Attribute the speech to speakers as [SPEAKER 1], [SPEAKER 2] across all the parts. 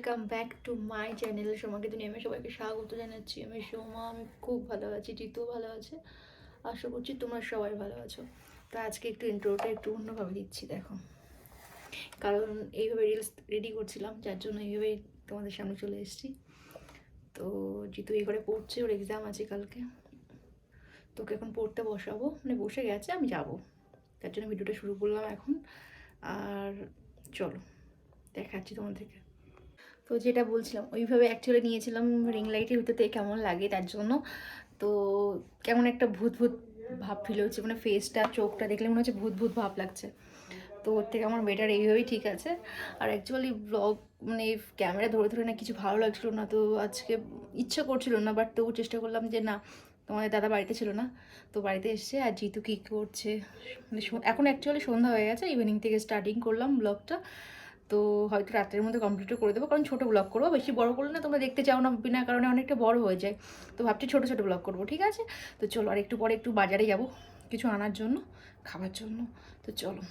[SPEAKER 1] Welcome back to my channel সোমাকে দুনিয়া। আমি সবাইকে স্বাগত জানাচ্ছি। আমি সোমা, আমি খুব ভালো আছি, জিতুও ভালো আছে। আশা করছি তোমরা সবাই ভালো আছো। তো আজকে একটু ইন্ট্রোটা একটু অন্যভাবে দিচ্ছি, দেখো, কারণ এইভাবে রিলস রেডি করছিলাম, যার জন্য এইভাবেই তোমাদের সামনে চলে এসেছি। তো জিতু এই করে পড়ছে, ওর এক্সাম আছে কালকে, তোকে এখন পড়তে বসাবো, মানে বসে গেছে, আমি যাব, তার জন্য ভিডিওটা শুরু করলাম এখন। আর চলো দেখাচ্ছি তোমাদেরকে। তো যেটা বলছিলাম, ওইভাবে অ্যাকচুয়ালি নিয়েছিলাম রিং লাইটের ভিতরতে কেমন লাগে তার জন্য। তো কেমন একটা ভূত ভূত ভাব ফিল হচ্ছে, মানে ফেসটা চোখটা দেখলে মনে হচ্ছে ভূত ভূত ভাব লাগছে। তো ওর থেকে আমার বেটার এইভাবেই ঠিক আছে। আর অ্যাকচুয়ালি ব্লগ মানে ক্যামেরা ধরে ধরে না কিছু ভালো লাগছিলো না, তো আজকে ইচ্ছা করছিল না, বাট তবু চেষ্টা করলাম যে না, তোমাদের দাদা বাড়িতে ছিল না, তো বাড়িতে এসছে। আর জিতু কী করছে, মানে এখন অ্যাকচুয়ালি সন্ধ্যা হয়ে গেছে, ইভিনিং থেকে স্টার্টিং করলাম ব্লগটা। তো হয়তো রাতের মধ্যে কমপ্লিটও করে দেবো, কারণ ছোটো ব্লগ করবো, বেশি বড় করলে না তোমরা দেখতে চাও না, বিনা কারণে অনেকটা বড় হয়ে যায়। তো ভাবছি ছোটো ছোটো ব্লগ করবো, ঠিক আছে। তো চলো, আর একটু পরে একটু বাজারে যাব কিছু আনার জন্য, খাবার জন্য। তো চলো,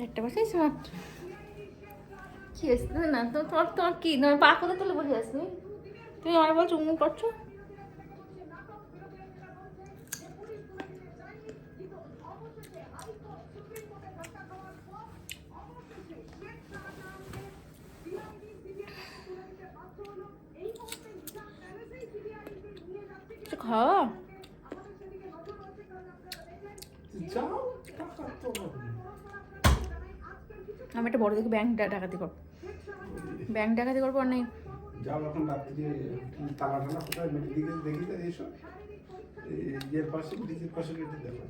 [SPEAKER 1] একটা বাসাই স্মার্ট কি আসছে না, তো তোমার তোমার কি না, পা কোথা তুলে বসে আস তুমি? তুমি আমার বল চুমু করছো। খাওয়া আমি একটা বড় দেখে ব্যাংক ডাকাতি করবো, ব্যাংক ডাকাতি করবো। আর নেই
[SPEAKER 2] যাও এখন রাত্রি তালা টালা কোথায় মেটে দিকে দেখি তো এইসব ইয়ের পাশে ব্রিজের পাশে কেটে দেখো।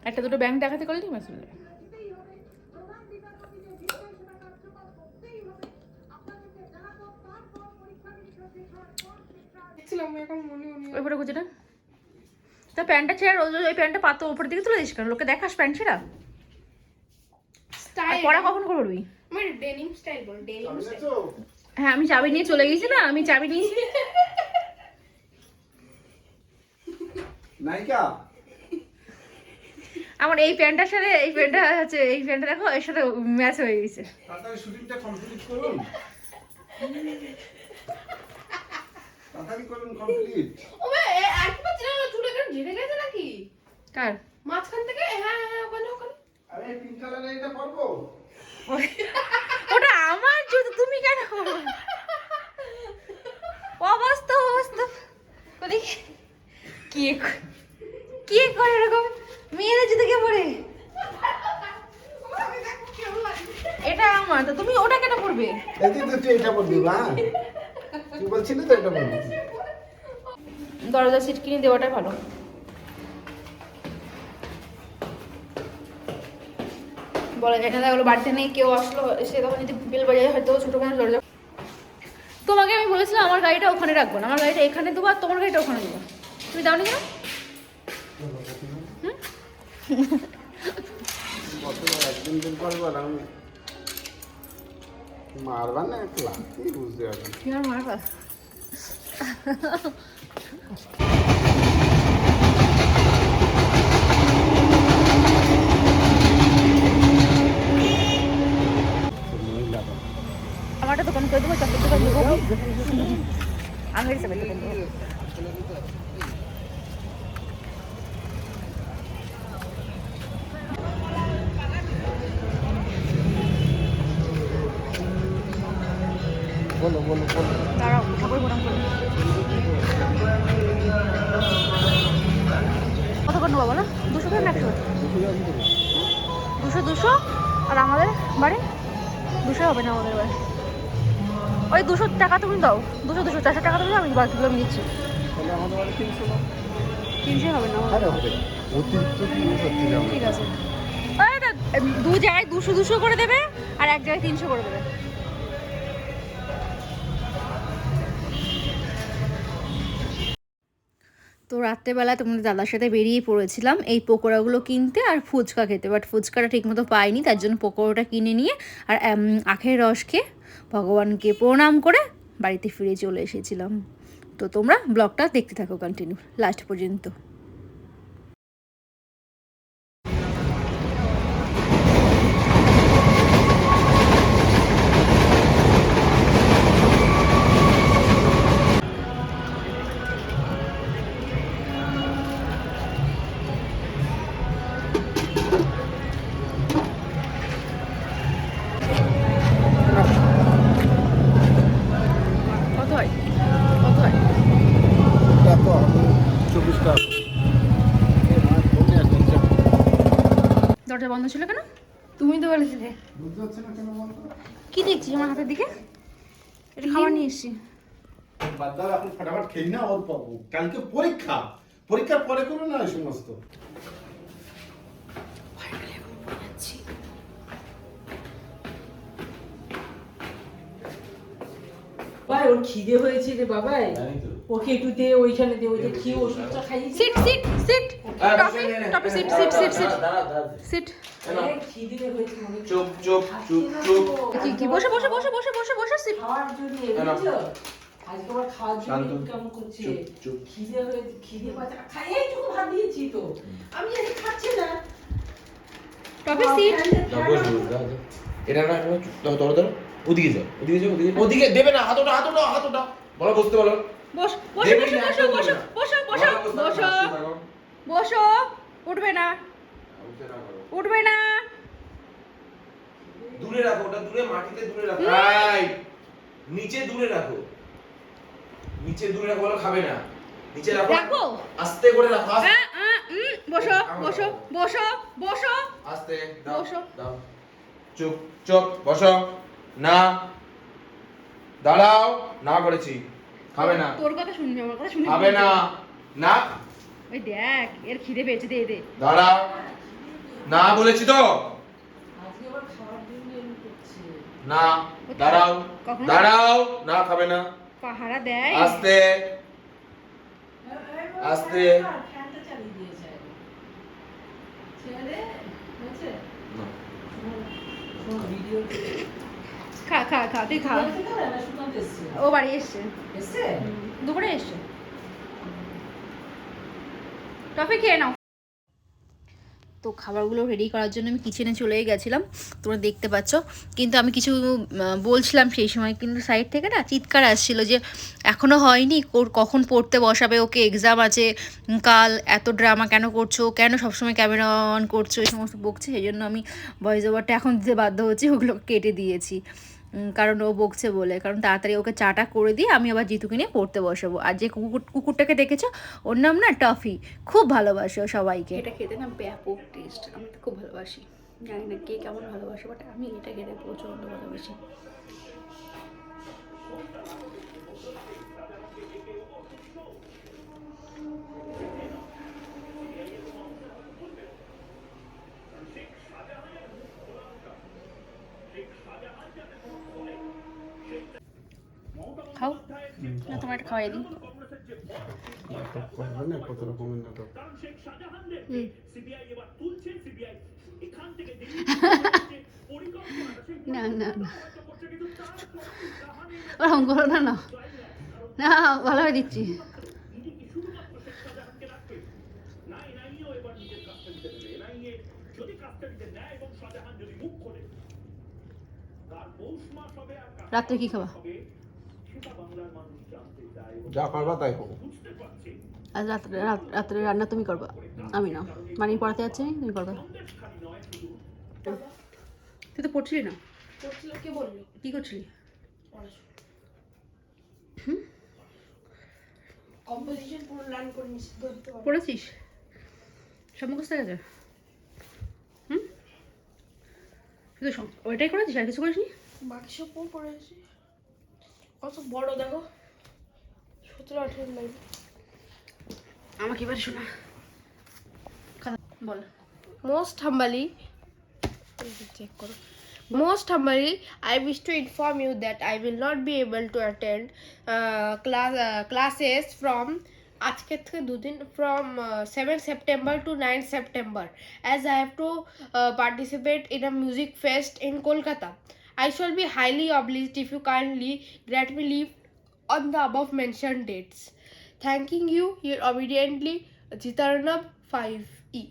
[SPEAKER 1] একটা দুটো ব্যাংক ডাকাতি করলে ঠিক আছে। ওই পরে খুঁজে না, তো প্যান্টটা ছেড়ে রোজ রোজ ওই প্যান্টটা পাতো উপর দিকে তুলে দিস কেন? লোকে দেখাস প্যান্ট ছেড়া। পড়া কখন করবি? হ্যাঁ, আমি চাবি নিয়ে চলে গেছি না, আমি চাবি নিয়েছি।
[SPEAKER 2] নাইকা
[SPEAKER 1] আমার এই প্যান্টটার সাথে এই প্যান্টটা হচ্ছে, এই প্যান্টটা দেখো এর সাথে ম্যাচ হয়ে গেছে।
[SPEAKER 2] তাড়াতাড়ি শুটিংটা কমপ্লিট করুন, তাড়াতাড়ি করুন কমপ্লিট।
[SPEAKER 3] ওবে একবার চিনা চুলে কেন ঝেড়ে গেছে নাকি?
[SPEAKER 1] কার
[SPEAKER 3] মাঝখান থেকে? হ্যাঁ হ্যাঁ, ওখানে ওখানে।
[SPEAKER 2] আরে পিঙ্ক কালারের এটা পরবো।
[SPEAKER 1] ওটা আমার জুতো, তুমি কেন অবস্থা অবস্থা দেখি কি কি করে এরকম মেয়েদের জুতো কে পরে? এটা আমার, তো তুমি ওটা কেন পরবে?
[SPEAKER 2] এই যে তুই এটা পরবি না, তুই বলছিলি তো এটা পরবি।
[SPEAKER 1] দরজা সিট কিনে দেওয়াটাই ভালো। বলা যায় না, ওগুলো বাড়িতে নেই, কেউ আসলো সে তখন যদি বেল বাজায়, হয়তো ছোটো মানুষ দরজা। তোমাকে আমি বলেছিলাম আমার গাড়িটা ওখানে রাখবো না, আমার গাড়িটা এখানে দেবো, আর তোমার গাড়িটা ওখানে দেবো, তুমি দাও নি কেন?
[SPEAKER 2] একদিন দিন পর বললাম মারবা না একলা, কি বুঝতে পারবেন।
[SPEAKER 1] কি আর মারা আমারটা দোকান করে দেবো, চকলেট দোকান দেবো, আঙের হিসাবে দোকান দেবো।
[SPEAKER 2] বলো বলো বলো।
[SPEAKER 1] দাঁড়াও, ঠাকুর প্রণাম করবো। কত করে নেবো বলো? 200 করে না 100? 200 200। আর আমাদের বাড়ি 200 হবে না, আমাদের বাড়ি ওই 200 টাকা তুমি দাও, 200 200 400 টাকা তুমি দাও, আমি বাকিগুলো আমি দিচ্ছি।
[SPEAKER 2] তাহলে আমাদের বাড়ি 300 না?
[SPEAKER 1] 300 হবে না আমাদের।
[SPEAKER 2] আরে হবে, অতিরিক্ত কি সত্যি যাবে।
[SPEAKER 1] ঠিক আছে, দু জায়গায় 200 200 করে দেবে, আর এক জায়গায় 300 করে দেবে। তো রাত্রেবেলা তোমাদের দাদার সাথে বেরিয়ে পড়েছিলাম এই পকোড়াগুলো কিনতে আর ফুচকা খেতে, বাট ফুচকাটা ঠিকমতো পাইনি, তার জন্য পকোড়াটা কিনে নিয়ে আর আখের রস খেয়ে ভগবানকে প্রণাম করে বাড়িতে ফিরে চলে এসেছিলাম। তো তোমরা ব্লগটা দেখতে থাকো কন্টিনিউ লাস্ট পর্যন্ত। কত হয় কত হয়?
[SPEAKER 2] এটা তো আমি 24 টাকা।
[SPEAKER 1] দরজা বন্ধ ছিল কেন? তুমি তো বলেছিলে।
[SPEAKER 2] বুঝতে পারছি না কেন বলতো?
[SPEAKER 1] কি দেখছিস আমার হাতের দিকে? এটা খাবার নিয়ে এসেছি।
[SPEAKER 2] বাচ্চারা এখন ফটাফট খেলি না, ওর কালকে পরীক্ষা, পরীক্ষার পরে করো না এই সমস্ত।
[SPEAKER 4] ভাই ওর খিদে হয়েছে রে বাবাই, ওকে একটু দে, ওইখানে দে, ওই যে খেয়ে ওষুধটা খাইয়েছি।
[SPEAKER 1] সিট সিট সিট টপি টপি sit sit sit sit sit.
[SPEAKER 4] খিদে হয়েছে মনে হয়।
[SPEAKER 5] চুপ চুপ চুপ চুপ।
[SPEAKER 1] কি কি বসে বসে বসে বসে বসে বসে সিট।
[SPEAKER 4] খাওয়ার জন্য বুঝছো, আজকে আমার খাওয়ার জন্য কেমন করছে,
[SPEAKER 5] চুপ, চুপ।
[SPEAKER 4] খিদে হয়েছে, খিদে পাচ্ছে, খাইয়ে এইটুকু ভাত দিয়েছি তো, আমি জানি খাচ্ছে না।
[SPEAKER 1] টপি সিট।
[SPEAKER 5] না বস বস দাও দাও। এটা না ধরো ধরো ধরো। ওদিকে যাও ওদিকে যাও ওদিকে ওদিকে দেবে না, হাত ওটা হাত ওটা হাত ওটা। বলো বসতে বলো।
[SPEAKER 1] বস বসে
[SPEAKER 5] দেবেই
[SPEAKER 1] বসে
[SPEAKER 5] না,
[SPEAKER 1] বসে
[SPEAKER 5] একদম
[SPEAKER 1] বসে
[SPEAKER 5] না।
[SPEAKER 1] বসে বসে বসে বসো। উঠবে না উঠবে না।
[SPEAKER 5] দূরে রাখো ওটা, দূরে মাটিতে দূরে রাখো। এই নিচে দূরে রাখো, নিচে দূরে রাখো, বলো খাবে না। নিচে রাখো
[SPEAKER 1] রাখো।
[SPEAKER 5] আস্তে করে রাখো আস্তে
[SPEAKER 1] বসো বসো বসো বসো
[SPEAKER 5] আস্তে দাও
[SPEAKER 1] বসো।
[SPEAKER 5] দাও। চুপ চুপ বসো। না দাঁড়াও, না করেছি। খাবে না
[SPEAKER 1] তোর কথা শুনবি, আমার কথা শুনবি?
[SPEAKER 5] খাবে না। না
[SPEAKER 1] ওই দেখ এর খিদে পেয়েছে, দে দে।
[SPEAKER 5] দাঁড়াও, না বলেছি তো।
[SPEAKER 4] আজকে আবার খাওয়ার জন্য এরকম করছে।
[SPEAKER 5] না দাঁড়াও দাঁড়াও। না খাবে না।
[SPEAKER 1] পাহারা দেয়।
[SPEAKER 5] আস্তে আস্তে।
[SPEAKER 4] ফ্যানটা চালিয়ে দিয়েছে ছেলে, হয়েছে? শোনো, ভিডিও
[SPEAKER 1] খা খা খা তুই খা।
[SPEAKER 4] সুকান্ত এসছে,
[SPEAKER 1] ও বাড়ি এসছে,
[SPEAKER 4] এসছে?
[SPEAKER 1] দুপুরে এসছে। টফি খেয়ে নাও। তো খাবারগুলো রেডি করার জন্য আমি কিচেনে চলেই গেছিলাম, তোমরা দেখতে পাচ্ছ। কিন্তু আমি কিছু বলছিলাম সেই সময়, কিন্তু সাইড থেকে না চিৎকার আসছিল যে এখনও হয়নি, কখন পড়তে বসাবে, ওকে এক্সাম আছে কাল, এত ড্রামা কেন করছো, কেন সবসময় ক্যামেরা অন করছো, এই সমস্ত বকছে। সেই জন্য আমি ভয়েস ওভারটা এখন দিতে বাধ্য হচ্ছি, ওগুলো কেটে দিয়েছি। কারণ ও বকছে বলে, কারণ তাড়াতাড়ি ওকে চাটা করে দিয়ে আমি আবার জিতুকে নিয়ে পড়তে বসাবো। আর যে কুকুরটাকে দেখেছো, ওর নাম না টফি, খুব ভালোবাসে ও সবাইকে। এটা খেতে না ব্যাপক টেস্ট, আমি তো খুব ভালোবাসি। জানি না কে কেমন ভালোবাসে, বাট আমি এটা খেতে প্রচণ্ড ভালোবাসি। খাও না, তোমার একটা খাওয়াই দিই।
[SPEAKER 2] করবে না কত রকমের নাটক।
[SPEAKER 1] না না না ওরকম করো না, না না ভালোভাবে দিচ্ছি। রাত্রে কি খাবা?
[SPEAKER 2] যা পারবা তাই হোক।
[SPEAKER 1] আজ রাত্রে রান্না তুমি করবা, আমি না। মানে পড়াতে যাচ্ছে, তুমি করবা। তুই তো পড়ছিলি না?
[SPEAKER 3] করছিল কে বললো?
[SPEAKER 1] কি করছিলি?
[SPEAKER 3] কম্পোজিশন পুরো লার্ন করে নিছি, ধরতে পারবো।
[SPEAKER 1] পড়েছিস? সব মুখস্থ হয়ে গেছে? শুধু ওইটাই করেছিস, আর কিছু করিসনি?
[SPEAKER 3] বাকি সব পড়েছি। কত বড় দেখো, 17-18 লাইন।
[SPEAKER 1] আমাকে এবার শোনা বল।
[SPEAKER 3] Most humbly, check করো। Most humbly, I wish to inform you that I will not be able to attend classes from আজকে থেকে দুদিন from 7 September to 9 September, as I have to participate in a music fest in Kolkata. I shall be highly obliged if you kindly grant me leave on the above mentioned dates. Thanking you, your obediently, Jitarnab 5E.